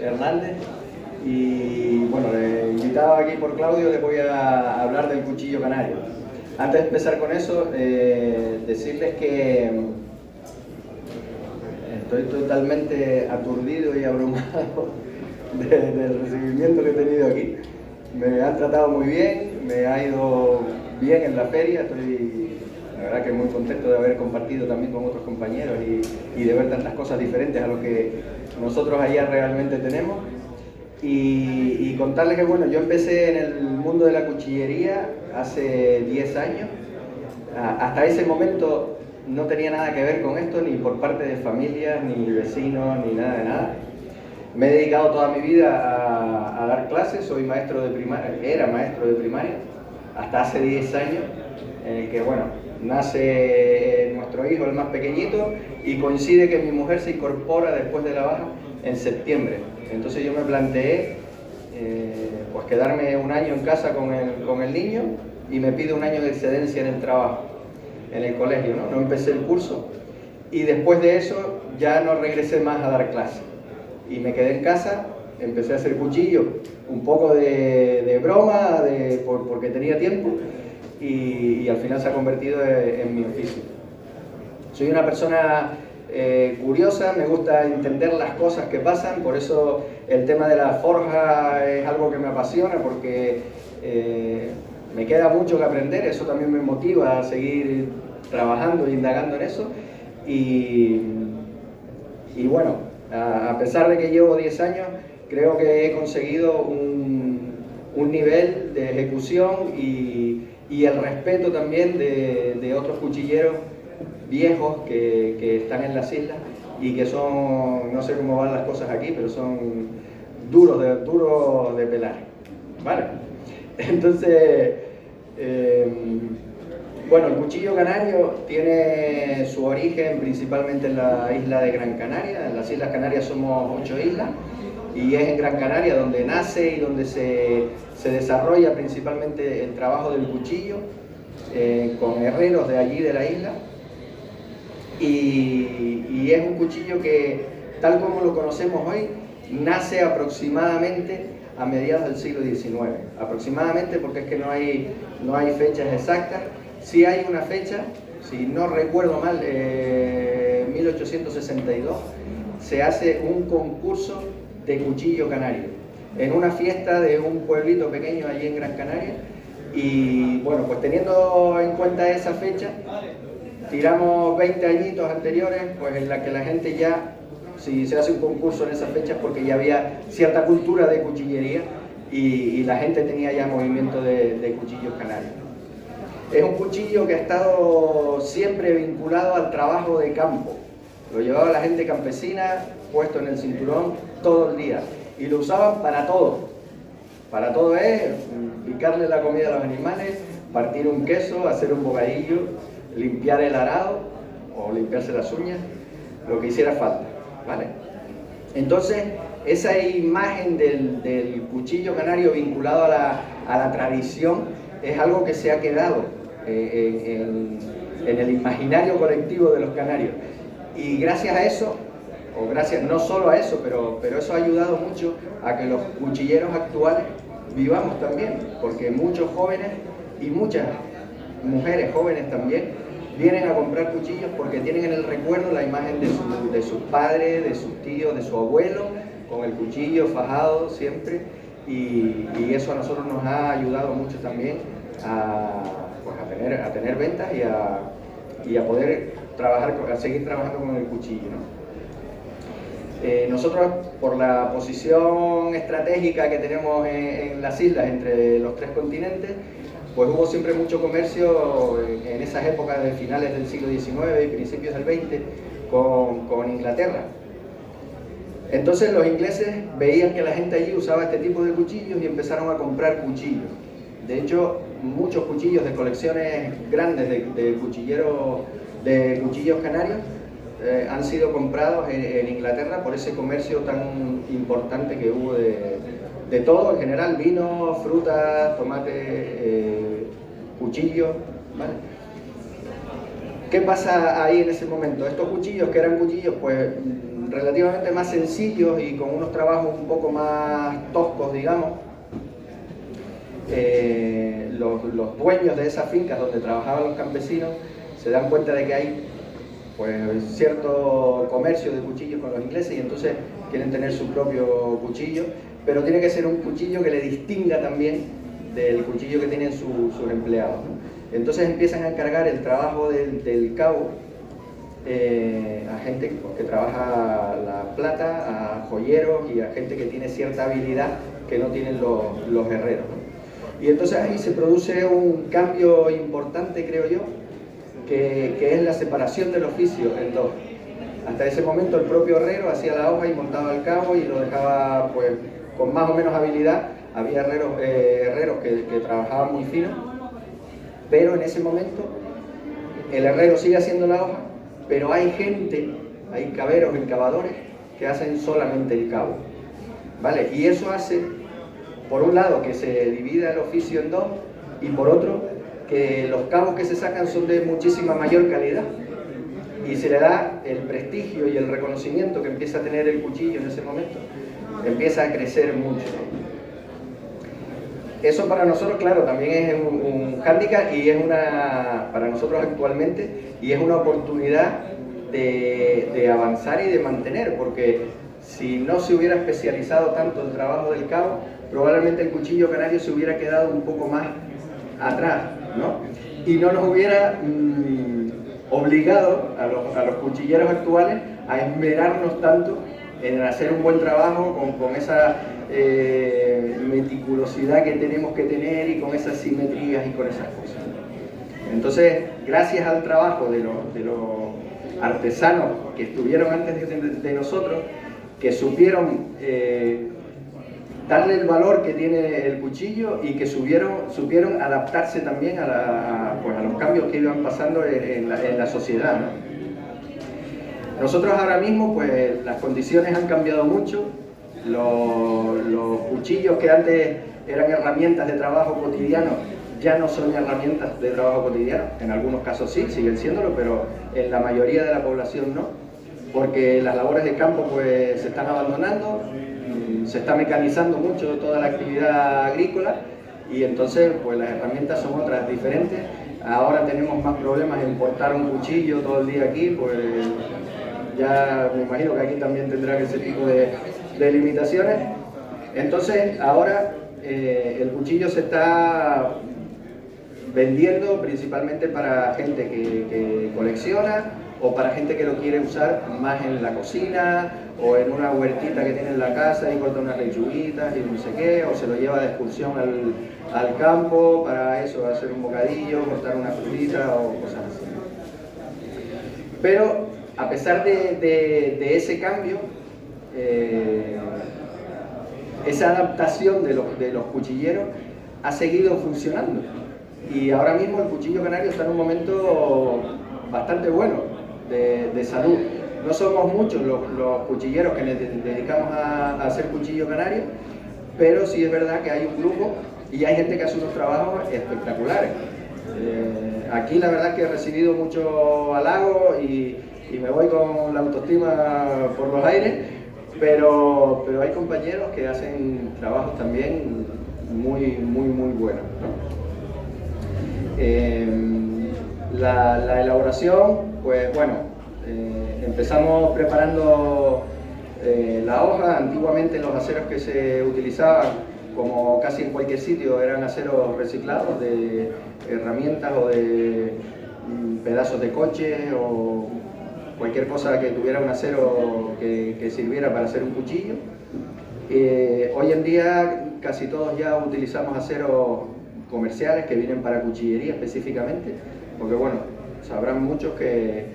Hernández y bueno, invitado aquí por Claudio, les voy a hablar del cuchillo canario. Antes de empezar con eso, decirles que estoy totalmente aturdido y abrumado del recibimiento que he tenido aquí. Me han tratado muy bien, me ha ido bien en la feria, estoy la verdad que muy contento de haber compartido también con otros compañeros y de ver tantas cosas diferentes a lo que nosotros allá realmente tenemos. Y contarles que bueno, yo empecé en el mundo de la cuchillería hace 10 años. Hasta ese momento no tenía nada que ver con esto, ni por parte de familia, ni vecinos, ni nada de nada. Me he dedicado toda mi vida a dar clases, soy maestro de primaria, era maestro de primaria, hasta hace 10 años, en el que bueno, nace nuestro hijo, el más pequeñito, y coincide que mi mujer se incorpora después de la baja en septiembre. Entonces yo me planteé pues quedarme un año en casa con el niño y me pide un año de excedencia en el trabajo, en el colegio, ¿no? No empecé el curso y después de eso ya no regresé más a dar clases. Y me quedé en casa, empecé a hacer cuchillos, un poco de broma, porque tenía tiempo, y al final se ha convertido en mi oficio. Soy una persona curiosa, me gusta entender las cosas que pasan, por eso el tema de la forja es algo que me apasiona, porque me queda mucho que aprender, eso también me motiva a seguir trabajando e indagando en eso, y bueno, a pesar de que llevo 10 años, creo que he conseguido un nivel de ejecución y el respeto también de otros cuchilleros viejos que están en las islas y que son, no sé cómo van las cosas aquí, pero son duros de pelar, ¿vale? Entonces, bueno, el cuchillo canario tiene su origen principalmente en la isla de Gran Canaria. En las Islas Canarias somos 8 islas y es en Gran Canaria donde nace y donde se desarrolla principalmente el trabajo del cuchillo con herreros de allí de la isla. Y es un cuchillo que, tal como lo conocemos hoy, nace aproximadamente a mediados del siglo XIX. Aproximadamente, porque es que no hay fechas exactas. Sí hay una fecha, si no recuerdo mal, 1862, se hace un concurso de cuchillo canario en una fiesta de un pueblito pequeño allí en Gran Canaria. Y bueno, pues teniendo en cuenta esa fecha, tiramos 20 añitos anteriores, pues en la que la gente ya, si se hace un concurso en esas fechas, porque ya había cierta cultura de cuchillería y la gente tenía ya movimiento de cuchillos canarios. Es un cuchillo que ha estado siempre vinculado al trabajo de campo. Lo llevaba la gente campesina puesto en el cinturón todo el día y lo usaban para todo. Para todo es picarle la comida a los animales, partir un queso, hacer un bocadillo, limpiar el arado o limpiarse las uñas, lo que hiciera falta, ¿vale? Entonces, esa imagen del cuchillo canario vinculado a la tradición es algo que se ha quedado en el imaginario colectivo de los canarios. Y gracias a eso, o gracias no solo a eso, pero eso ha ayudado mucho a que los cuchilleros actuales vivamos también, porque muchos jóvenes y muchas mujeres jóvenes también vienen a comprar cuchillos porque tienen en el recuerdo la imagen de sus padres, de sus tíos, de su abuelo, con el cuchillo fajado siempre, y eso a nosotros nos ha ayudado mucho también a tener ventas y a poder seguir trabajando con el cuchillo, ¿no? Nosotros, por la posición estratégica que tenemos en las islas entre los 3 continentes, pues hubo siempre mucho comercio en esas épocas de finales del siglo XIX y principios del XX con Inglaterra. Entonces los ingleses veían que la gente allí usaba este tipo de cuchillos y empezaron a comprar cuchillos. De hecho, muchos cuchillos de colecciones grandes de cuchillos canarios han sido comprados en Inglaterra por ese comercio tan importante que hubo de todo en general: vino, frutas, tomate, cuchillos, ¿vale? ¿Qué pasa ahí en ese momento? Estos cuchillos, que eran cuchillos pues relativamente más sencillos y con unos trabajos un poco más toscos, digamos, los dueños de esas fincas donde trabajaban los campesinos se dan cuenta de que hay pues cierto comercio de cuchillos con los ingleses y entonces quieren tener su propio cuchillo, pero tiene que ser un cuchillo que le distinga también del cuchillo que tienen sus empleados, ¿no? Entonces empiezan a encargar el trabajo del cabo a gente que trabaja la plata, a joyeros y a gente que tiene cierta habilidad que no tienen los herreros, ¿no? Y entonces ahí se produce un cambio importante, creo yo, que es la separación del oficio en dos. Hasta ese momento el propio herrero hacía la hoja y montaba el cabo y lo dejaba pues con más o menos habilidad. Había herreros que trabajaban muy fino, pero en ese momento el herrero sigue haciendo la hoja, pero hay gente, hay caberos, encabadores, que hacen solamente el cabo, ¿vale? Y eso hace, por un lado, que se divida el oficio en dos, y por otro, que los cabos que se sacan son de muchísima mayor calidad, y se le da el prestigio y el reconocimiento que empieza a tener el cuchillo en ese momento, empieza a crecer mucho. Eso para nosotros, claro, también es un hándicap y es para nosotros actualmente, y es una oportunidad de avanzar y de mantener, porque si no se hubiera especializado tanto el trabajo del cabo, probablemente el cuchillo canario se hubiera quedado un poco más atrás, ¿no? Y no nos hubiera obligado a los cuchilleros actuales a esmerarnos tanto en hacer un buen trabajo con esa meticulosidad que tenemos que tener y con esas simetrías y con esas cosas. Entonces, gracias al trabajo de los artesanos que estuvieron antes de nosotros, que supieron darle el valor que tiene el cuchillo y que supieron adaptarse también a los cambios que iban pasando en la sociedad, ¿no? Nosotros ahora mismo, pues las condiciones han cambiado mucho. Los cuchillos que antes eran herramientas de trabajo cotidiano ya no son herramientas de trabajo cotidiano. En algunos casos sí, siguen siéndolo, pero en la mayoría de la población no, porque las labores de campo pues se están abandonando, se está mecanizando mucho toda la actividad agrícola y entonces pues las herramientas son otras diferentes. Ahora tenemos más problemas en portar un cuchillo todo el día aquí, pues ya me imagino que aquí también tendrá ese tipo de limitaciones. Entonces ahora el cuchillo se está vendiendo principalmente para gente que colecciona o para gente que lo quiere usar más en la cocina o en una huertita que tiene en la casa y corta unas lechuguitas y no sé qué, o se lo lleva de excursión al campo para eso, hacer un bocadillo, cortar una frutita o cosas así. Pero a pesar de ese cambio, esa adaptación de los cuchilleros ha seguido funcionando y ahora mismo el cuchillo canario está en un momento bastante bueno de salud. No somos muchos los cuchilleros que nos dedicamos a hacer cuchillo canario, pero sí es verdad que hay un grupo y hay gente que hace unos trabajos espectaculares. Aquí la verdad es que he recibido mucho halago y me voy con la autoestima por los aires, pero hay compañeros que hacen trabajos también muy buenos, ¿no? La elaboración, pues bueno, empezamos preparando la hoja. Antiguamente los aceros que se utilizaban, como casi en cualquier sitio, eran aceros reciclados de herramientas o de pedazos de coche o cualquier cosa que tuviera un acero que sirviera para hacer un cuchillo. Hoy en día casi todos ya utilizamos aceros comerciales que vienen para cuchillería específicamente, porque bueno, sabrán muchos que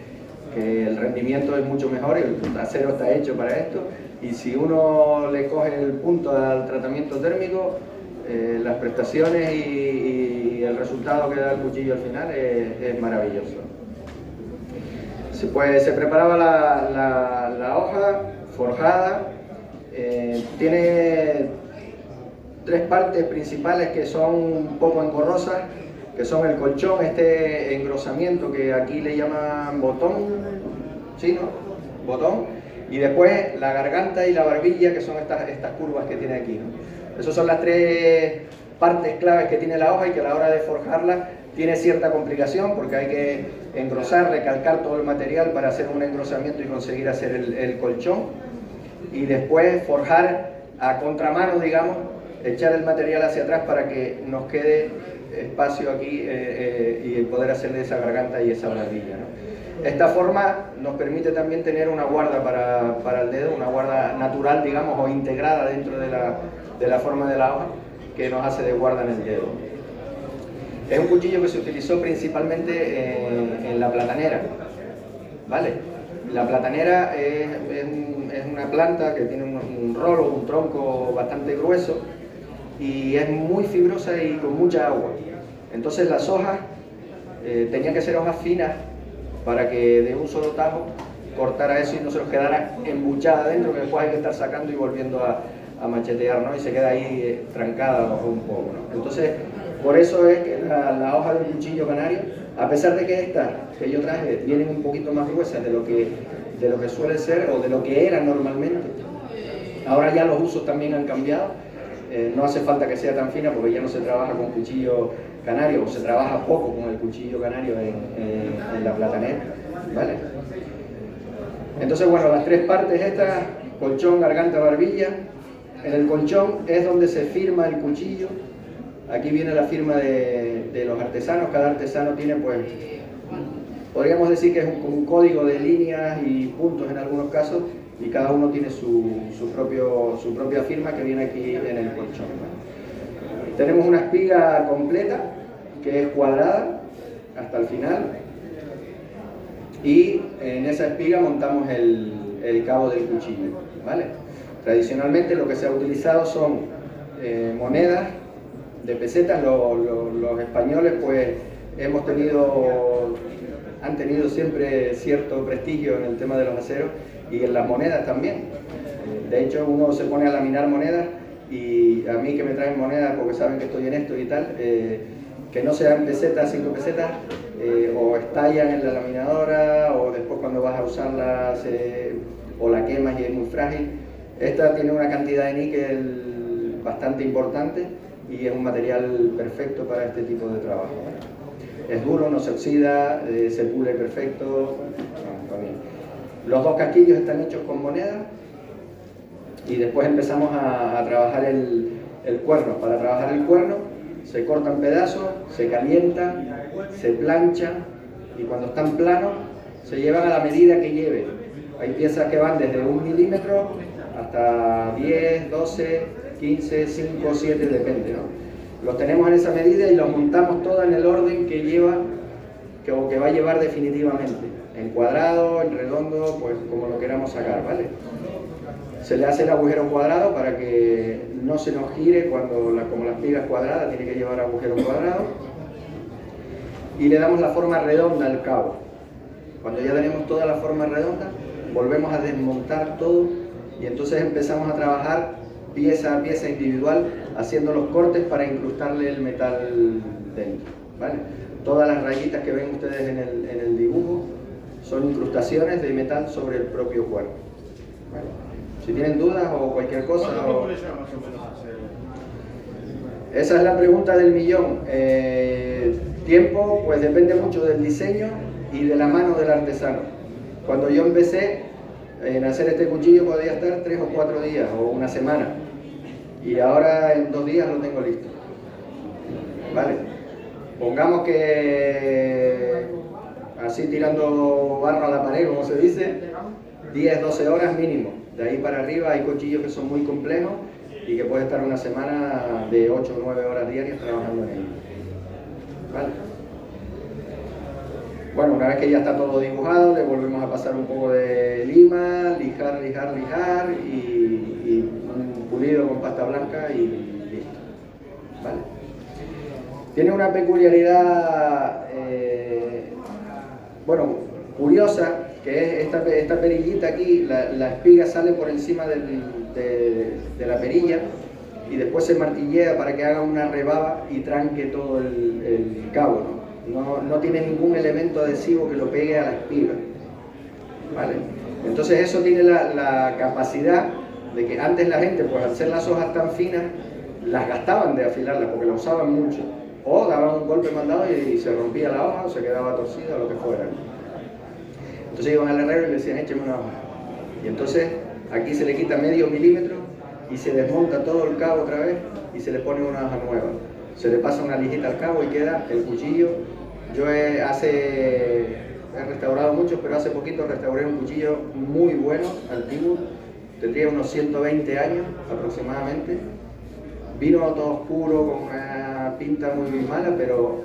el rendimiento es mucho mejor, el acero está hecho para esto y si uno le coge el punto al tratamiento térmico, las prestaciones y el resultado que da el cuchillo al final es maravilloso. Pues se preparaba la hoja forjada, tiene tres partes principales que son un poco engorrosas, que son el colchón, este engrosamiento que aquí le llaman botón, ¿sí, no? Botón, Y después la garganta y la barbilla, que son estas curvas que tiene aquí, ¿no? Esas son las tres partes claves que tiene la hoja y que a la hora de forjarla tiene cierta complicación porque hay que engrosar, recalcar todo el material para hacer un engrosamiento y conseguir hacer el colchón. Y después forjar a contramano, digamos, echar el material hacia atrás para que nos quede espacio aquí y poder hacerle esa garganta y esa barbilla, ¿no? Esta forma nos permite también tener una guarda para el dedo, una guarda natural, digamos, o integrada dentro de la forma de la hoja, que nos hace de guarda en el dedo. Es un cuchillo que se utilizó principalmente en la platanera, ¿vale? La platanera es una planta que tiene un rolo, un tronco bastante grueso y es muy fibrosa y con mucha agua. Entonces las hojas tenían que ser hojas finas para que de un solo tajo cortara eso y no se nos quedara embuchada dentro, que después hay que estar sacando y volviendo a machetear, ¿no? Y se queda ahí trancada un poco, ¿no? Entonces, por eso es que la hoja del cuchillo canario, a pesar de que estas que yo traje vienen un poquito más gruesas de lo que suele ser o de lo que era normalmente, ahora ya los usos también han cambiado. No hace falta que sea tan fina porque ya no se trabaja con cuchillo canario o se trabaja poco con el cuchillo canario en la platanera, ¿vale? Entonces, bueno, las tres partes estas, colchón, garganta, barbilla. En el colchón es donde se firma el cuchillo. Aquí viene la firma de los artesanos. Cada artesano tiene, pues, podríamos decir que es un código de líneas y puntos en algunos casos, y cada uno tiene su propia firma que viene aquí en el colchón, ¿no? Tenemos una espiga completa que es cuadrada hasta el final y en esa espiga montamos el cabo del cuchillo, ¿vale? Tradicionalmente lo que se ha utilizado son monedas de pesetas. Los españoles pues han tenido siempre cierto prestigio en el tema de los aceros y en las monedas también. De hecho, uno se pone a laminar monedas y a mí que me traen monedas porque saben que estoy en esto y tal, que no sean pesetas, 5 pesetas, o estallan en la laminadora o después cuando vas a usarla o la quemas y es muy frágil. Esta tiene una cantidad de níquel bastante importante y es un material perfecto para este tipo de trabajo. Es duro, no se oxida, se pule perfecto. Los dos casquillos están hechos con moneda y después empezamos a trabajar el cuerno. Para trabajar el cuerno se cortan pedazos, se calientan, se planchan y cuando están planos se llevan a la medida que lleve. Hay piezas que van desde 1 milímetro hasta 10, 12, 15, 5, 7, depende, ¿no? Los tenemos en esa medida y los montamos todos en el orden que lleva, o que va a llevar definitivamente. En cuadrado, en redondo, pues como lo queramos sacar, ¿vale? Se le hace el agujero cuadrado para que no se nos gire como la espiga es cuadrada, tiene que llevar agujero cuadrado. Y le damos la forma redonda al cabo. Cuando ya tenemos toda la forma redonda, volvemos a desmontar todo y entonces empezamos a trabajar pieza a pieza individual, haciendo los cortes para incrustarle el metal dentro, ¿vale? Todas las rayitas que ven ustedes en el dibujo son incrustaciones de metal sobre el propio cuerpo, ¿vale? Si tienen dudas o cualquier cosa... Esa es la pregunta del millón. Tiempo, pues depende mucho del diseño y de la mano del artesano. Cuando yo empecé en hacer este cuchillo podía estar 3 o 4 días o una semana y ahora en 2 días lo tengo listo, ¿vale? Pongamos que así tirando barro a la pared, como se dice, 10, 12 horas mínimo. De ahí para arriba hay cuchillos que son muy complejos y que puede estar una semana de 8 o 9 horas diarias trabajando en ellos, ¿vale? Bueno, una vez que ya está todo dibujado, le volvemos a pasar un poco de lima, lijar y un pulido con pasta blanca y listo, ¿vale? Tiene una peculiaridad, bueno, curiosa, que es esta perillita aquí. La espiga sale por encima de la perilla y después se martillea para que haga una rebaba y tranque todo el cabo, ¿no? No tiene ningún elemento adhesivo que lo pegue a la espiga, ¿vale? Entonces eso tiene la capacidad de que antes la gente, pues al ser las hojas tan finas, las gastaban de afilarlas porque la usaban mucho. O daban un golpe mandado y se rompía la hoja o se quedaba torcida o lo que fuera. Entonces iban al herrero y le decían, écheme una hoja. Y entonces aquí se le quita medio milímetro y se desmonta todo el cabo otra vez y se le pone una hoja nueva. Se le pasa una lijita al cabo y queda el cuchillo. Yo he restaurado muchos, pero hace poquito restauré un cuchillo muy bueno, antiguo, tendría unos 120 años aproximadamente. Vino todo oscuro, con una pinta muy mala, pero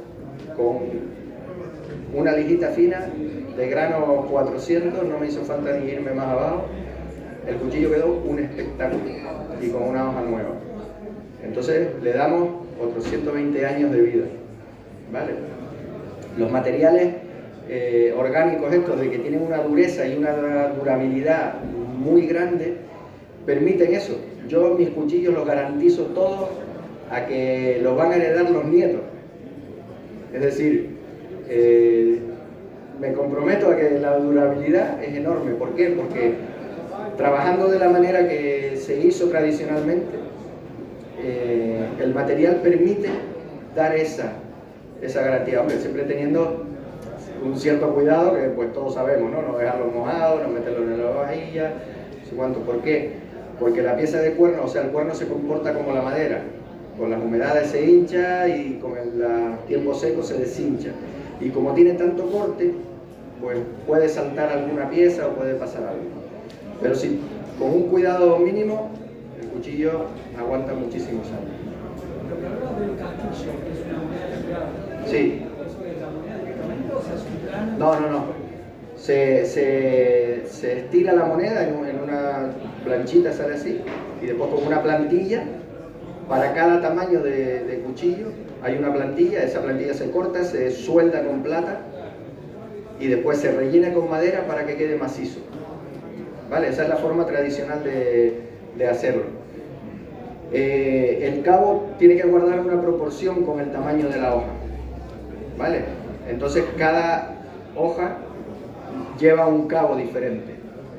con una lijita fina de grano 400, no me hizo falta ni irme más abajo. El cuchillo quedó un espectáculo y con una hoja nueva. Entonces le damos otros 120 años de vida, ¿vale? Los materiales orgánicos estos, de que tienen una dureza y una durabilidad muy grande, permiten eso. Yo mis cuchillos los garantizo todos a que los van a heredar los nietos. Es decir, me comprometo a que la durabilidad es enorme. ¿Por qué? Porque trabajando de la manera que se hizo tradicionalmente, el material permite dar esa garantía. Hombre, siempre teniendo un cierto cuidado, que pues todos sabemos, ¿no? No dejarlo mojado, no meterlo en la vajilla, no sé cuánto. ¿Por qué? Porque la pieza de cuerno, o sea, el cuerno se comporta como la madera. Con las humedades se hincha y con el tiempo seco se deshincha. Y como tiene tanto corte, pues puede saltar alguna pieza o puede pasar algo. Pero si con un cuidado mínimo, el cuchillo aguanta muchísimos años. Sí. No. Se estira la moneda en una planchita, sale así, y después con una plantilla, para cada tamaño de cuchillo hay una plantilla, esa plantilla se corta, se suelda con plata y después se rellena con madera para que quede macizo. ¿Vale? Esa es la forma tradicional de hacerlo. El cabo tiene que guardar una proporción con el tamaño de la hoja. ¿Vale? Entonces cada hoja lleva un cabo diferente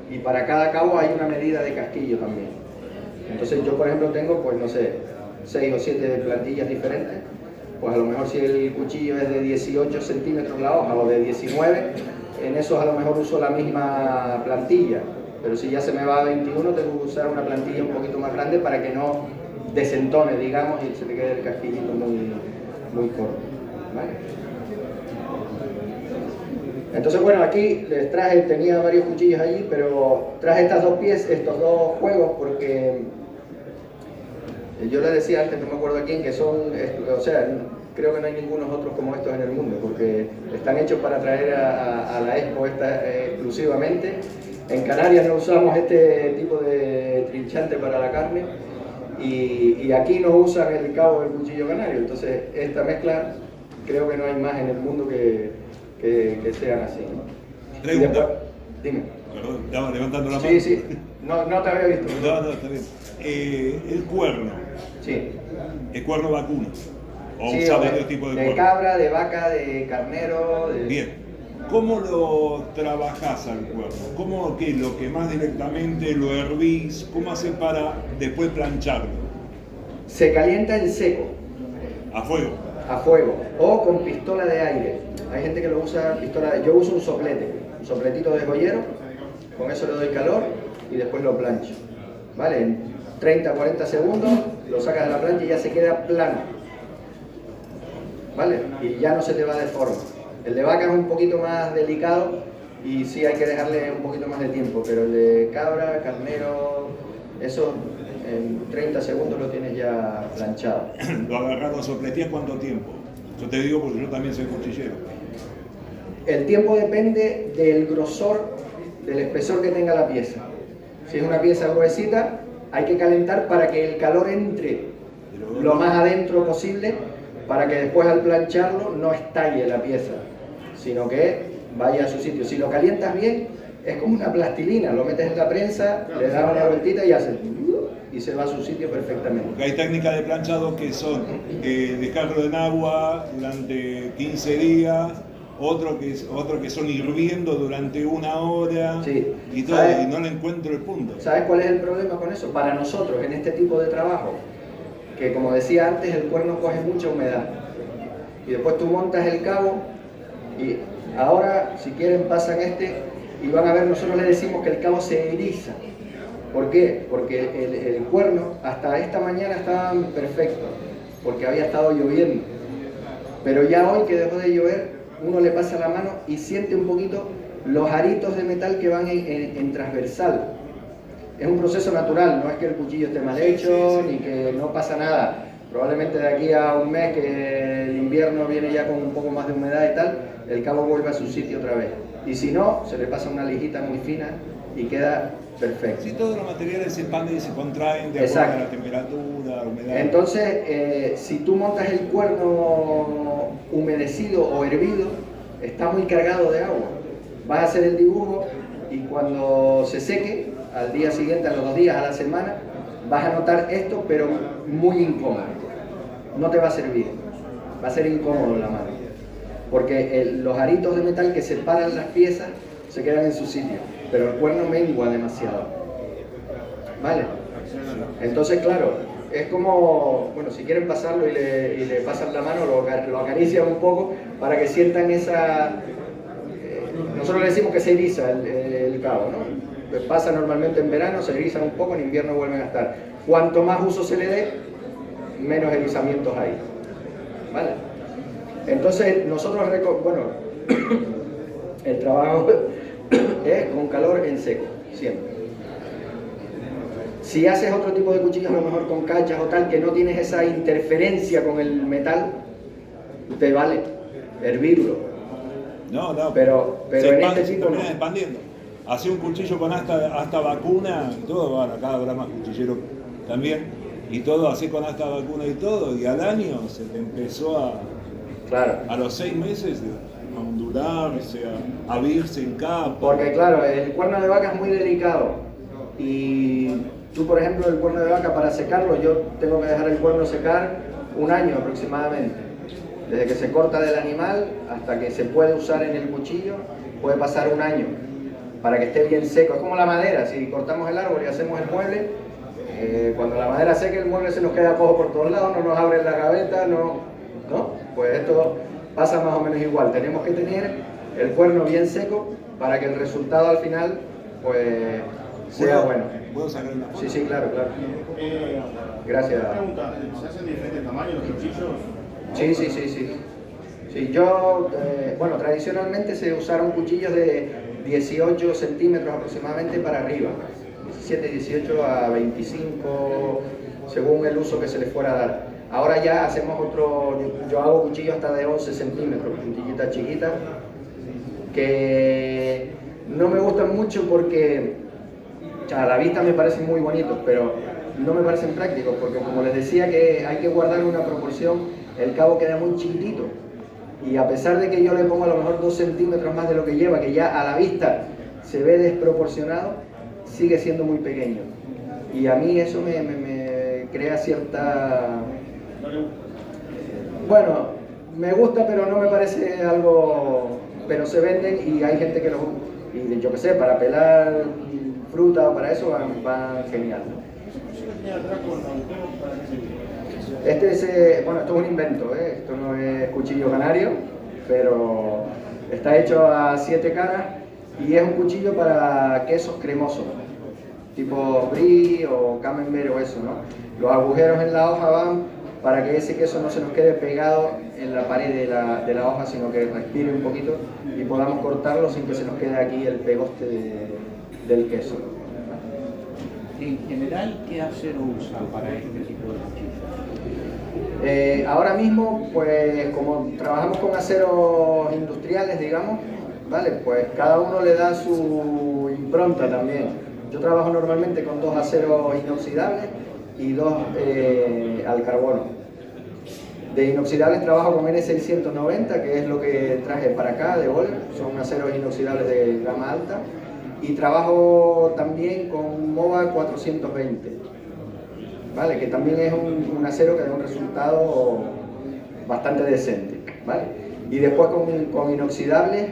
y para cada cabo hay una medida de casquillo también. Entonces yo, por ejemplo, tengo, pues no sé, 6 o 7 plantillas diferentes. Pues a lo mejor si el cuchillo es de 18 centímetros la hoja o de 19, en esos a lo mejor uso la misma plantilla. Pero si ya se me va a 21, tengo que usar una plantilla un poquito más grande para que no desentone, digamos, y se me quede el casquillito muy corto. ¿Vale? Entonces, bueno, aquí les traje, tenía varios cuchillos allí, pero traje estos dos juegos porque yo les decía antes, no me acuerdo a quién, que son, o sea, creo que no hay ningunos otros como estos en el mundo, porque están hechos para traer a la expo esta exclusivamente. En Canarias no usamos este tipo de trinchante para la carne y aquí no usan el cabo del cuchillo canario, entonces esta mezcla creo que no hay más en el mundo que sean así, ¿no? Pregunta. Después, dime. Perdón, estaba levantando la mano. Sí, no te había visto. No, está bien. El cuerno. Sí. ¿El cuerno vacuno? ¿O Sí, usas otro tipo de cuerno? De cabra, de vaca, de carnero. Bien. ¿Cómo lo trabajás al cuerno? ¿Qué es lo que más directamente lo hervís? ¿Cómo haces para después plancharlo? Se calienta en seco. ¿A fuego? A fuego. O con pistola de aire. Hay gente que lo usa pistola. Yo uso un sopletito de joyero. Con eso le doy calor y después lo plancho. ¿Vale? En 30-40 segundos lo sacas de la plancha y ya se queda plano. ¿Vale? Y ya no se te va de forma. El de vaca es un poquito más delicado y sí hay que dejarle un poquito más de tiempo, pero el de cabra, carnero, eso en 30 segundos lo tienes ya planchado. ¿Lo agarrás, lo sopletías cuánto tiempo? Yo te digo porque yo también soy cuchillero. El tiempo depende del grosor, del espesor que tenga la pieza. Si es una pieza gruesita, hay que calentar para que el calor entre lo más adentro posible, para que después al plancharlo no estalle la pieza, sino que vaya a su sitio. Si lo calientas bien, es como una plastilina, lo metes en la prensa, le das una vueltita y hace y se va a su sitio perfectamente. Porque hay técnicas de planchado que son dejarlo en agua durante 15 días, otro que son hirviendo durante 1 hora, Sí. y todo, ¿Sabes? y no le encuentro el punto. ¿Sabes cuál es el problema con eso? Para nosotros, en este tipo de trabajo, que como decía antes, el cuerno coge mucha humedad. Y después tú montas el cabo y ahora, si quieren, pasan y van a ver, nosotros le decimos que el cabo se eriza. ¿Por qué? Porque el cuerno hasta esta mañana estaba perfecto, porque había estado lloviendo. Pero ya hoy que dejó de llover, uno le pasa la mano y siente un poquito los aritos de metal que van en transversal. Es un proceso natural, no es que el cuchillo esté mal hecho, ni que no pasa nada. Probablemente de aquí a un mes, que el invierno viene ya con un poco más de humedad y tal, el cabo vuelve a su sitio otra vez. Y si no, se le pasa una lijita muy fina y queda perfecto. Sí, todos los materiales se expanden y se contraen de acuerdo a la temperatura, la humedad. Entonces, si tú montas el cuerno humedecido o hervido, está muy cargado de agua. Vas a hacer el dibujo y cuando se seque, al día siguiente, a los 2 días, a la semana, vas a notar esto, pero muy incómodo. No te va a servir, va a ser incómodo en la mano. Porque los aritos de metal que separan las piezas se quedan en su sitio, pero el cuerno mengua demasiado. ¿Vale? Entonces, claro, es como, bueno, si quieren pasarlo y le pasan la mano, lo acarician un poco para que sientan esa... nosotros le decimos que se eriza el cabo, ¿no? Pasa normalmente en verano, se erizan un poco, en invierno vuelven a estar. Cuanto más uso se le dé, menos erizamientos hay. ¿Vale? Entonces, nosotros, bueno, el trabajo es con calor en seco, siempre. Si haces otro tipo de cuchillos, a lo mejor con cachas o tal, que no tienes esa interferencia con el metal, te vale hervirlo. No, pero en este tipo no. Expandiendo. Hace un cuchillo con hasta vacuna y todo, bueno, acá habrá más cuchilleros también, y todo, así con hasta vacuna y todo, y al año se te empezó a los 6 meses a ondularse, a abrirse en capa. Porque claro, el cuerno de vaca es muy delicado, y tú, por ejemplo, el cuerno de vaca, para secarlo, yo tengo que dejar el cuerno secar 1 año aproximadamente. Desde que se corta del animal hasta que se puede usar en el cuchillo, puede pasar 1 año. Para que esté bien seco. Es como la madera, si cortamos el árbol y hacemos el mueble, cuando la madera seque, el mueble se nos queda cojo por todos lados, no nos abre la gaveta, ¿no? Pues esto pasa más o menos igual. Tenemos que tener el cuerno bien seco para que el resultado al final, pues, sea bueno. ¿Puedo sacar una foto? Sí, claro. Gracias. Pregunta, ¿se hacen diferentes tamaños los cuchillos? Sí, yo, bueno, tradicionalmente se usaron cuchillos de 18 centímetros aproximadamente para arriba, 17, 18 a 25, según el uso que se le fuera a dar. Ahora ya hacemos yo hago cuchillos hasta de 11 centímetros, cuchillitas chiquitas, que no me gustan mucho porque a la vista me parecen muy bonitos, pero no me parecen prácticos, porque como les decía que hay que guardar una proporción, el cabo queda muy chiquitito. Y a pesar de que yo le pongo a lo mejor 2 centímetros más de lo que lleva, que ya a la vista se ve desproporcionado, sigue siendo muy pequeño. Y a mí eso me crea cierta... Bueno, me gusta, pero no me parece algo... Pero se venden y hay gente que los... Y yo qué sé, para pelar fruta o para eso van genial. Esto es un invento, esto no es cuchillo canario, pero está hecho a 7 caras y es un cuchillo para quesos cremosos, tipo brie o camembert o eso, ¿no? Los agujeros en la hoja van para que ese queso no se nos quede pegado en la pared de la hoja, sino que respire un poquito y podamos cortarlo sin que se nos quede aquí el pegoste del queso. En general, ¿qué acero usan para este tipo de cuchillos? Ahora mismo, pues como trabajamos con aceros industriales, digamos, ¿vale? Pues cada uno le da su impronta también. Yo trabajo normalmente con 2 aceros inoxidables y 2 al carbono. De inoxidables trabajo con N690, que es lo que traje para acá de Volga, son aceros inoxidables de gama alta. Y trabajo también con MOVA 420, ¿vale? Que también es un acero que da un resultado bastante decente, ¿vale? Y después con inoxidables,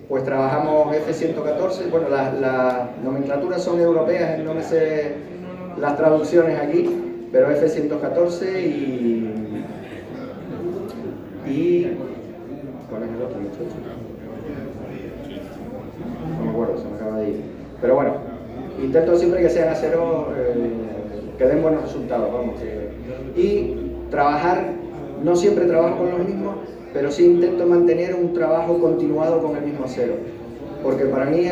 pues trabajamos F114, bueno, las nomenclaturas son europeas, no me sé las traducciones aquí, pero F114 y ¿cuál es el otro muchacho? No me acuerdo, se me acaba de ir. Pero bueno, intento siempre que sean aceros que den buenos resultados, vamos. Y trabajar, no siempre trabajo con los mismos, pero sí intento mantener un trabajo continuado con el mismo acero. Porque para mí,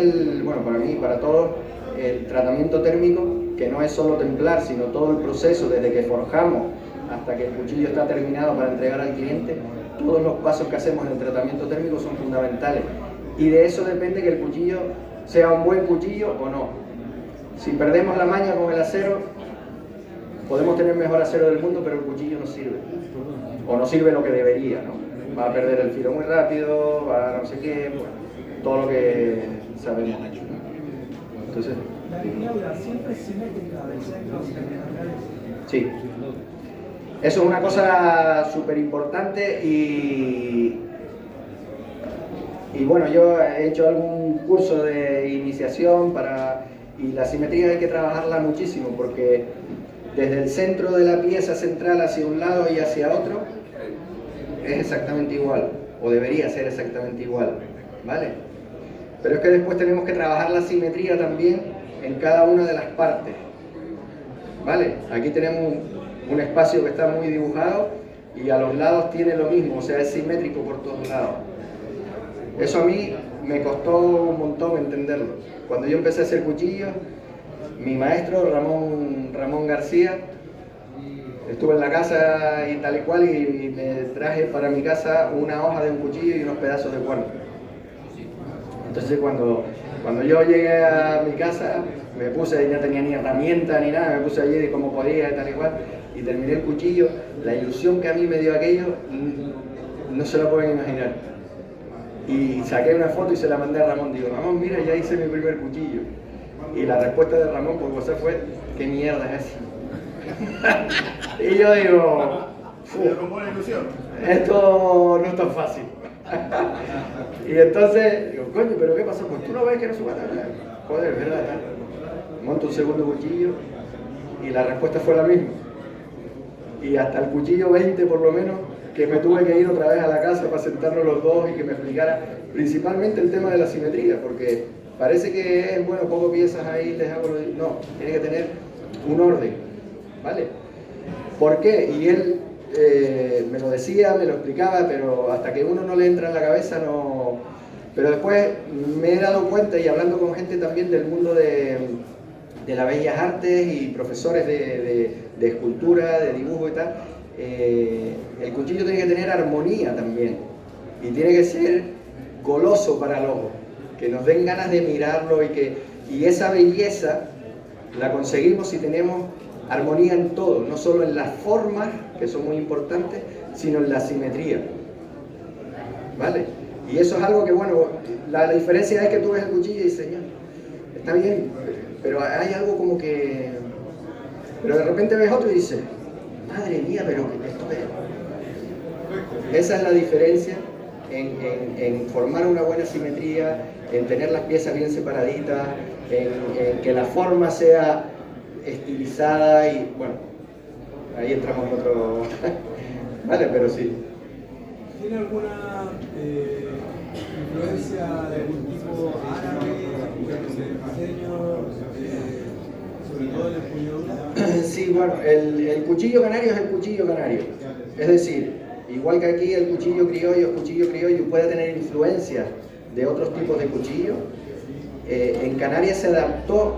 para todos, el tratamiento térmico, que no es solo templar, sino todo el proceso, desde que forjamos hasta que el cuchillo está terminado para entregar al cliente, todos los pasos que hacemos en el tratamiento térmico son fundamentales. Y de eso depende que el cuchillo sea un buen cuchillo o no. Si perdemos la maña con el acero, podemos tener el mejor acero del mundo, pero el cuchillo no sirve. O no sirve lo que debería, ¿no? Va a perder el filo muy rápido, va a no sé qué, bueno, todo lo que sabemos. Entonces, la guiaura siempre es simétrica del centro hacia el lateral. Sí. Eso es una cosa súper importante y bueno, yo he hecho algún curso de iniciación y la simetría hay que trabajarla muchísimo porque desde el centro de la pieza central hacia un lado y hacia otro es exactamente igual, o debería ser exactamente igual, ¿vale? Pero es que después tenemos que trabajar la simetría también en cada una de las partes, ¿vale? Aquí tenemos un espacio que está muy dibujado y a los lados tiene lo mismo, o sea, es simétrico por todos lados. Eso a mí me costó un montón entenderlo. Cuando yo empecé a hacer cuchillos, mi maestro Ramón García, estuve en la casa y tal y cual y me traje para mi casa una hoja de un cuchillo y unos pedazos de cuerno. Entonces cuando yo llegué a mi casa, me puse, no tenía ni herramienta ni nada, me puse allí de como podía y tal y cual, y terminé el cuchillo. La ilusión que a mí me dio aquello, no se la pueden imaginar. Y saqué una foto y se la mandé a Ramón, digo, Ramón, mira, ya hice mi primer cuchillo. Y la respuesta de Ramón por WhatsApp fue, ¿qué mierda es eso? Y yo digo, esto no es tan fácil. Y entonces, digo, coño, ¿pero qué pasó? Pues tú no ves que no suba nada. Joder, ¿verdad? Monto un segundo cuchillo y la respuesta fue la misma. Y hasta el cuchillo 20 por lo menos, que me tuve que ir otra vez a la casa para sentarnos los dos y que me explicara principalmente el tema de la simetría, porque parece que es, bueno, pongo piezas ahí, les hago... No, tiene que tener un orden, ¿vale? ¿Por qué? Y él me lo decía, me lo explicaba, pero hasta que uno no le entra en la cabeza no... Pero después me he dado cuenta, y hablando con gente también del mundo de las bellas artes y profesores de escultura, de dibujo y tal, el cuchillo tiene que tener armonía también, y tiene que ser goloso para el ojo, que nos den ganas de mirarlo y esa belleza la conseguimos si tenemos armonía en todo, no solo en las formas, que son muy importantes, sino en la simetría, ¿vale? Y eso es algo que, bueno, la diferencia es que tú ves el cuchillo y dices, señor, está bien, pero hay algo como que... Pero de repente ves otro y dices, madre mía, pero esto es... Esa es la diferencia en formar una buena simetría, en tener las piezas bien separaditas, en que la forma sea estilizada y, bueno, ahí entramos en otro... Vale, pero sí. ¿Tiene alguna influencia de algún tipo árabe, diseño, sobre todo en la empuñadura? Sí, bueno, el cuchillo canario es el cuchillo canario. Es decir, igual que aquí el cuchillo criollo puede tener influencias de otros tipos de cuchillos, en Canarias se adaptó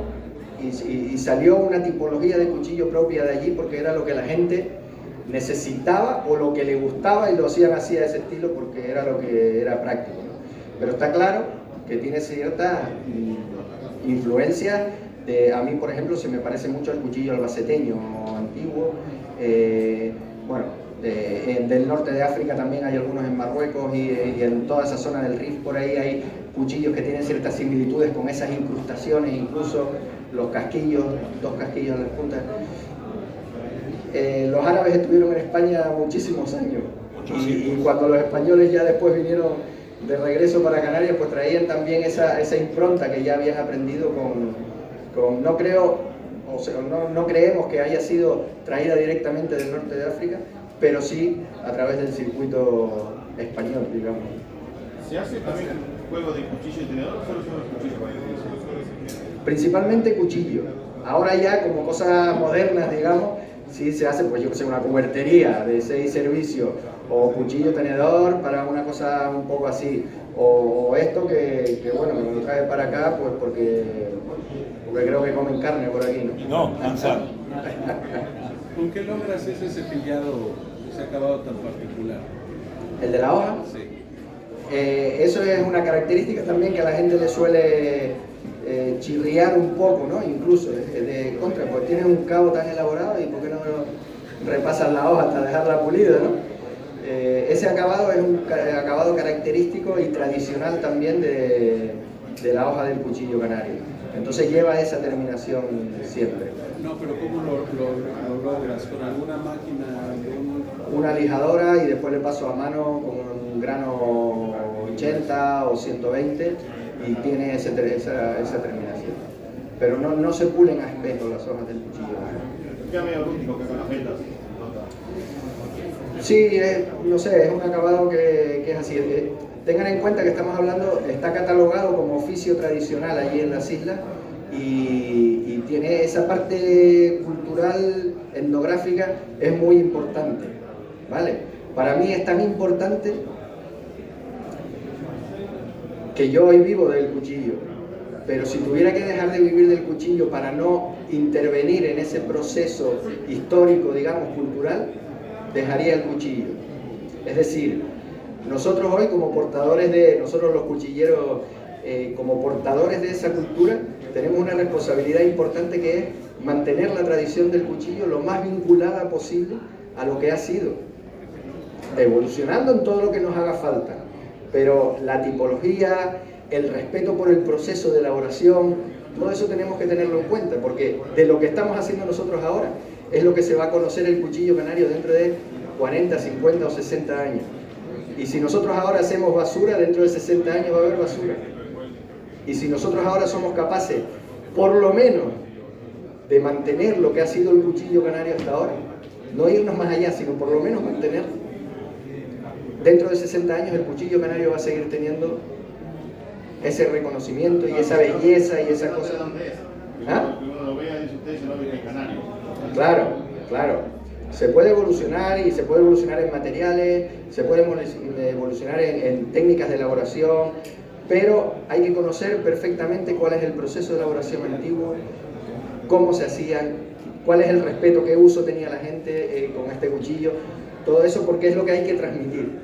y salió una tipología de cuchillo propia de allí porque era lo que la gente necesitaba o lo que le gustaba y lo hacían así a ese estilo porque era lo que era práctico, ¿no? Pero está claro que tiene cierta influencia. A mí, por ejemplo, se me parece mucho al cuchillo albaceteño antiguo. Bueno, del norte de África también hay algunos en Marruecos y en toda esa zona del Rif por ahí hay cuchillos que tienen ciertas similitudes con esas incrustaciones, incluso los casquillos, dos casquillos en las puntas. Los árabes estuvieron en España muchísimos años Y cuando los españoles ya después vinieron de regreso para Canarias, pues traían también esa impronta que ya habían aprendido no creo, o sea, no creemos que haya sido traída directamente del norte de África, pero sí a través del circuito español, digamos. ¿Se hace también juego de cuchillo y tenedor o solo son los cuchillos? Principalmente cuchillo. Ahora ya como cosas modernas, digamos, sí se hace, pues yo que sé, una cubertería de 6 servicios, o cuchillo tenedor para una cosa un poco así, o esto que bueno, me lo trae para acá, pues porque creo que comen carne por aquí, ¿no? No, cansado. ¿Con qué logras ese cepillado, ese acabado tan particular? ¿El de la hoja? Sí. Eso es una característica también que a la gente le suele chirriar un poco, ¿no? Incluso de contra, pues tienes un cabo tan elaborado y ¿por qué no repasas la hoja hasta dejarla pulida, ¿no? Ese acabado es un acabado característico y tradicional también de la hoja del cuchillo canario. Entonces lleva esa terminación siempre. No, pero ¿cómo lo logras? ¿Con alguna máquina? Una lijadora y después le paso a mano con un grano 80 o 120 y tiene esa terminación. Pero no se pulen a espejo las hojas del cuchillo. Queda medio rústico que con las vetas. Sí, no sé, es un acabado que es así. Tengan en cuenta que estamos hablando, está catalogado como oficio tradicional allí en las islas y tiene esa parte cultural, etnográfica, es muy importante, ¿vale? Para mí es tan importante que yo hoy vivo del cuchillo, pero si tuviera que dejar de vivir del cuchillo para no intervenir en ese proceso histórico, digamos, cultural, dejaría el cuchillo. Es decir, nosotros hoy como portadores nosotros los cuchilleros, como portadores de esa cultura, tenemos una responsabilidad importante que es mantener la tradición del cuchillo lo más vinculada posible a lo que ha sido, evolucionando en todo lo que nos haga falta, pero la tipología, el respeto por el proceso de elaboración, todo eso tenemos que tenerlo en cuenta, porque de lo que estamos haciendo nosotros ahora es lo que se va a conocer el cuchillo canario dentro de 40, 50 o 60 años. Y si nosotros ahora hacemos basura, dentro de 60 años va a haber basura. Y si nosotros ahora somos capaces, por lo menos, de mantener lo que ha sido el cuchillo canario hasta ahora, no irnos más allá, sino por lo menos mantenerlo, dentro de 60 años el cuchillo canario va a seguir teniendo ese reconocimiento y esa belleza y esa cosa. ¿Ah? Uno lo vea y dice usted, se lo ve en el canario. Claro, claro. Se puede evolucionar y se puede evolucionar en materiales, se puede evolucionar en técnicas de elaboración, pero hay que conocer perfectamente cuál es el proceso de elaboración antiguo, cómo se hacían, cuál es el respeto, qué uso tenía la gente con este cuchillo, todo eso porque es lo que hay que transmitir,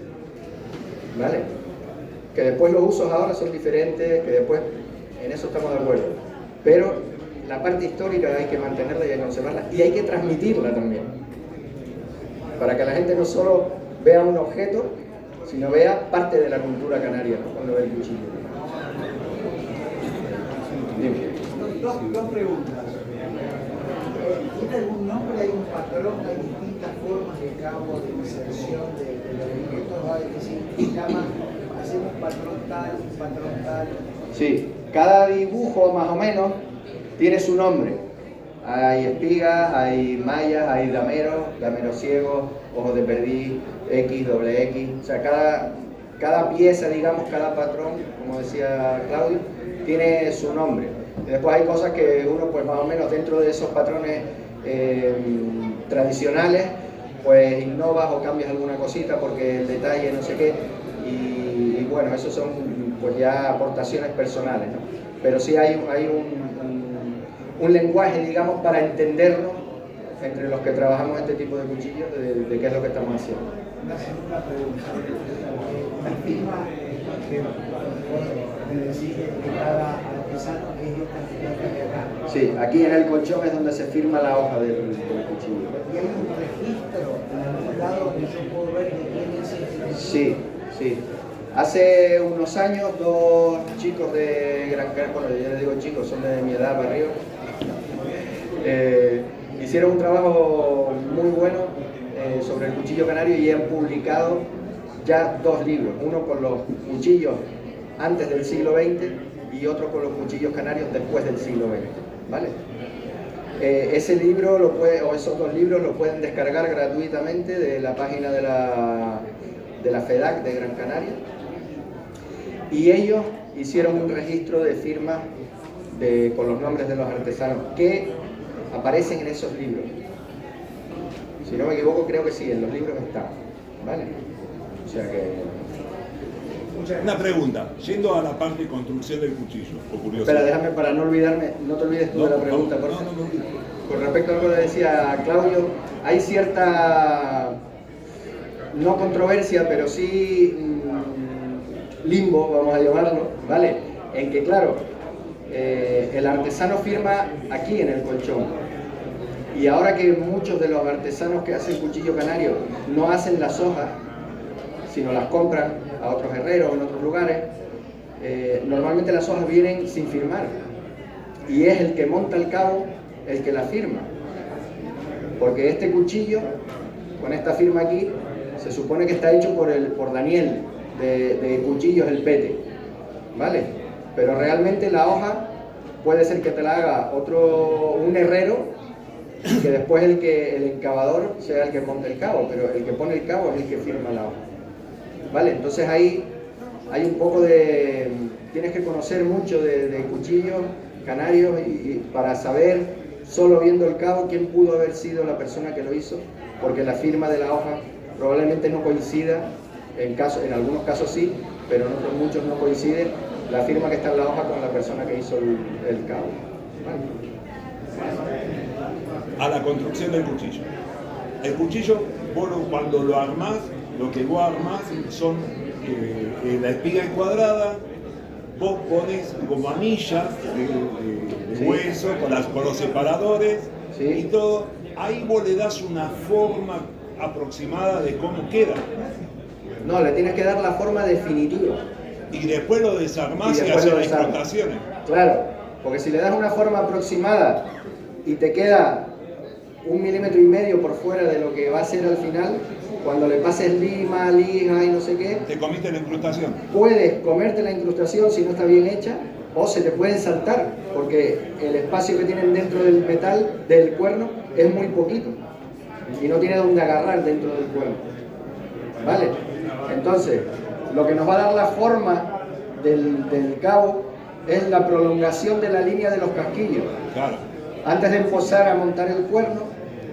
¿vale? Que después los usos ahora son diferentes, que después en eso estamos de acuerdo, pero la parte histórica hay que mantenerla y hay que conservarla y hay que transmitirla también, para que la gente no solo vea un objeto, sino vea parte de la cultura canaria, ¿no? Cuando ve el cuchillo. Dos preguntas. ¿Tiene algún nombre? ¿Hay un patrón? ¿Hay distintas formas de cabo, de inserción de los objetos? ¿Qué significa más? ¿Hacemos patrón tal? Sí, cada dibujo más o menos tiene su nombre. Hay espigas, hay mallas, hay dameros ciegos, ojos de perdiz, X, doble X. O sea, cada pieza, digamos, cada patrón, como decía Claudio, tiene su nombre. Y después hay cosas que uno, pues más o menos dentro de esos patrones tradicionales, pues innovas o cambias alguna cosita porque el detalle no sé qué. Y bueno, esos son pues ya aportaciones personales, ¿no? Pero sí hay un lenguaje, digamos, para entendernos entre los que trabajamos este tipo de cuchillos, de qué es lo que estamos haciendo. Una segunda pregunta. La firma que me decís que cada artesano es esta firma de acá. Sí, aquí en el colchón es donde se firma la hoja del cuchillo. ¿Y hay un registro en algún lado donde yo puedo ver de quién es este? Sí, sí. Hace unos años, dos chicos de Gran Canaria, bueno, yo les digo chicos, son de mi edad para arriba, hicieron un trabajo muy bueno sobre el cuchillo canario y han publicado ya 2 libros, uno con los cuchillos antes del siglo XX y otro con los cuchillos canarios después del siglo XX, ¿vale? Ese libro o esos 2 libros los pueden descargar gratuitamente de la página de la FEDAC de Gran Canaria, y ellos hicieron un registro de firmas con los nombres de los artesanos que aparecen en esos libros. Si no me equivoco, creo que sí, en los libros está, ¿vale? O sea que... Una pregunta, yendo a la parte de construcción del cuchillo, o curiosidad. Espera, déjame para no olvidarme, no te olvides tú de la pregunta, por favor. Con respecto a lo que le decía Claudio, hay cierta, no controversia, pero sí limbo, vamos a llamarlo, ¿vale? En que, claro, el artesano firma aquí en el colchón. Y ahora que muchos de los artesanos que hacen cuchillo canario no hacen las hojas, sino las compran a otros herreros o en otros lugares, normalmente las hojas vienen sin firmar. Y es el que monta el cabo el que la firma. Porque este cuchillo, con esta firma aquí, se supone que está hecho por Daniel, de Cuchillos El Pete, ¿vale? Pero realmente la hoja puede ser que te la haga un herrero, y que después el encabador sea el que monte el cabo, pero el que pone el cabo es el que firma la hoja, ¿vale? Entonces ahí hay un poco de... tienes que conocer mucho de cuchillos canarios y para saber, solo viendo el cabo, quién pudo haber sido la persona que lo hizo, porque la firma de la hoja probablemente no coincida, en algunos casos sí, pero en otros muchos no coincide la firma que está en la hoja con la persona que hizo el cabo, ¿vale? A la construcción del cuchillo. El cuchillo, vos cuando lo armás, lo que vos armás son la espiga encuadrada, vos pones como anillas de hueso con los separadores, sí, y todo. Ahí vos le das una forma aproximada de cómo queda. No, le tienes que dar la forma definitiva. Y después lo desarmás y después haces lo las desarmas. incrustaciones. Claro, porque si le das una forma aproximada y te queda 1,5 milímetros por fuera de lo que va a ser al final, cuando le pases lima, lija y no sé qué, Te comiste la incrustación. puedes comerte la incrustación si no está bien hecha, o se te pueden saltar, porque el espacio que tienen dentro del metal, del cuerno, es muy poquito y no tiene donde agarrar dentro del cuerno, ¿vale? Entonces, lo que nos va a dar la forma del cabo es la prolongación de la línea de los casquillos. Claro. Antes de empezar a montar el cuerno,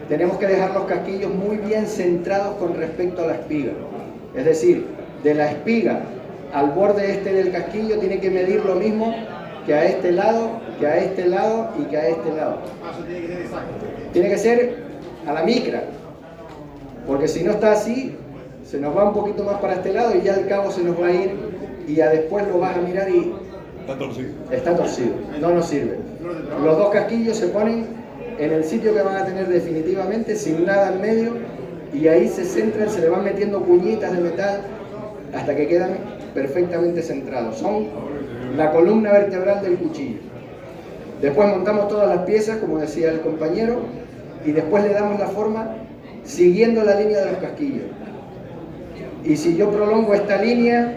tenemos que dejar los casquillos muy bien centrados con respecto a la espiga. Es decir, de la espiga al borde este del casquillo tiene que medir lo mismo que a este lado, que a este lado y que a este lado. Eso tiene que ser exacto. Tiene que ser a la micra, porque si no está así, se nos va un poquito más para este lado y ya el cabo se nos va a ir y ya después lo vas a mirar y Está torcido. está torcido, no nos sirve. Los 2 casquillos se ponen en el sitio que van a tener definitivamente, sin nada en medio, y ahí se centran, se le van metiendo cuñitas de metal hasta que quedan perfectamente centrados. Son la columna vertebral del cuchillo. Después montamos todas las piezas, como decía el compañero, y después le damos la forma siguiendo la línea de los casquillos. Y si yo prolongo esta línea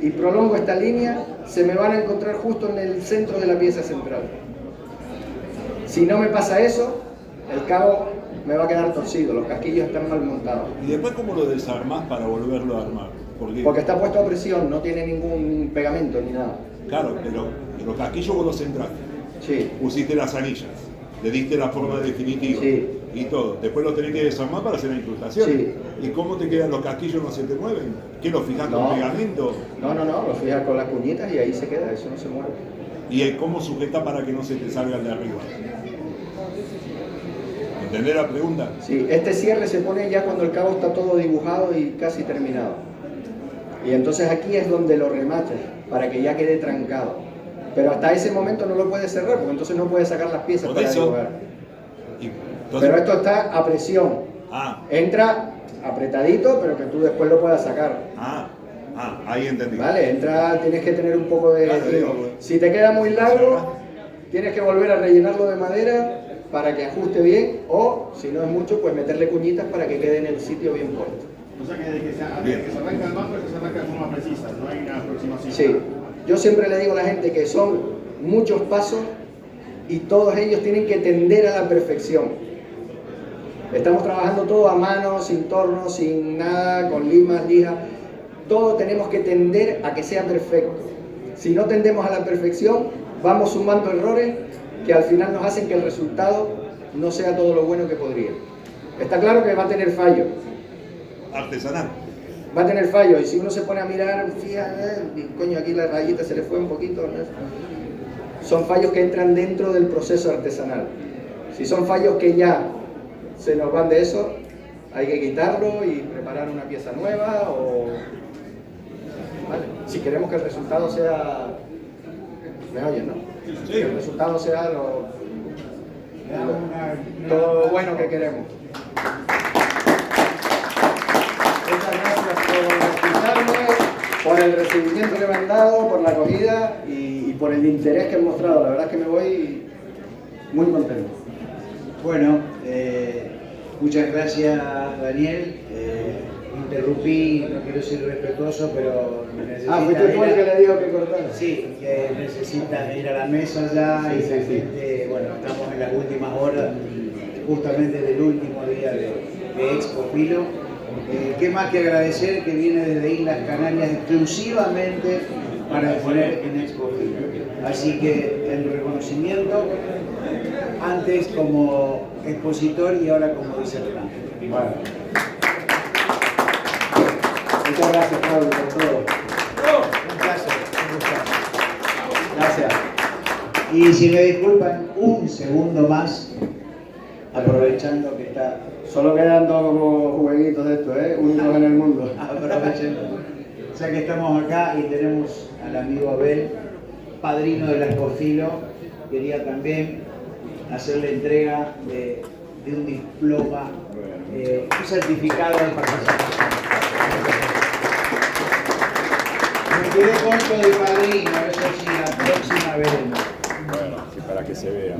y prolongo esta línea, se me van a encontrar justo en el centro de la pieza central. Si no me pasa eso, el cabo me va a quedar torcido, los casquillos están mal montados. ¿Y después cómo lo desarmás para volverlo a armar? Porque está puesto a presión, no tiene ningún pegamento ni nada. Claro, pero los casquillos vos los centraste. Sí, Pusiste las anillas, le diste la forma definitiva, Sí. y todo. Después lo tenés que desarmar para hacer la incrustación. Sí. ¿Y cómo te quedan los casquillos? ¿No se te mueven? ¿Qué lo fijas No. con pegamento? no, lo fijas con las cuñitas y ahí se queda, eso no se mueve. ¿Y cómo sujeta para que no se te salgan de arriba? ¿Entendés la pregunta? Sí, este cierre se pone ya cuando el cabo está todo dibujado y casi terminado. Y entonces aquí es donde lo rematas, para que ya quede trancado. Pero hasta ese momento no lo puedes cerrar, porque entonces no puedes sacar las piezas Por para eso. dibujar. Y entonces- Pero esto está a presión. Ah, Entra apretadito, pero que tú después lo puedas sacar. ahí entendí. Vale, entra, tienes que tener un poco de... Claro, digo, si te queda muy largo, tienes que volver a rellenarlo de madera para que ajuste bien, o si no es mucho, pues meterle cuñitas para que quede en el sitio bien puesto. O sea que desde que se arranca el bumper se arranca de forma precisa, no hay una aproximación. Sí, yo siempre le digo a la gente que son muchos pasos y todos ellos tienen que tender a la perfección. Estamos trabajando todo a mano, sin torno, sin nada, con limas, lija. Todo tenemos que tender a que sea perfecto. Si no tendemos a la perfección, vamos sumando errores que al final nos hacen que el resultado no sea todo lo bueno que podría. Está claro que va a tener fallos. Artesanal. Va a tener fallos, y si uno se pone a mirar, fíjate, coño, aquí la rayita se le fue un poquito, ¿no? Son fallos que entran dentro del proceso artesanal. Si son fallos que ya se nos van de eso, hay que quitarlo y preparar una pieza nueva, o ¿vale? Si queremos que el resultado sea, ¿me oyen, no? Sí. Que el resultado sea todo lo bueno que queremos. Muchas gracias por escucharme, por el recibimiento que me han dado, por la acogida y por el interés que han mostrado. La verdad es que me voy muy contento. Bueno, muchas gracias, Daniel. Interrumpí, no quiero ser irrespetuoso, pero necesita fuiste tú el que le dijo que cortara. Sí, que necesita ir a la mesa ya y la gente, bueno, estamos en las últimas horas, justamente del último día de Expo Filo. ¿Qué más que agradecer que viene desde Islas Canarias exclusivamente para exponer en Expo Filo? Así que el reconocimiento, antes como expositor y ahora como disertante. Bueno. Muchas gracias, Pablo, por todo. Un placer, un gusto. Gracias. Y si me disculpan un segundo más, aprovechando que está... Solo quedan dos como jueguitos de estos, únicos en el mundo. Aprovechen, ya que estamos acá y tenemos al amigo Abel, padrino de la Expo-Filo, quería también hacerle entrega de un diploma, un certificado de participación. Me quedé corto de padrino, eso sí, la próxima veremos. Bueno, sí, para que se vea.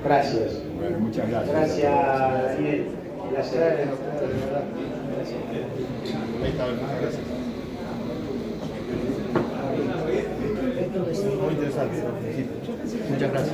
Gracias. Bueno, muchas gracias. Gracias, Daniel. Gracias. Ahí está, muchas gracias. Muy interesante. Muchas gracias.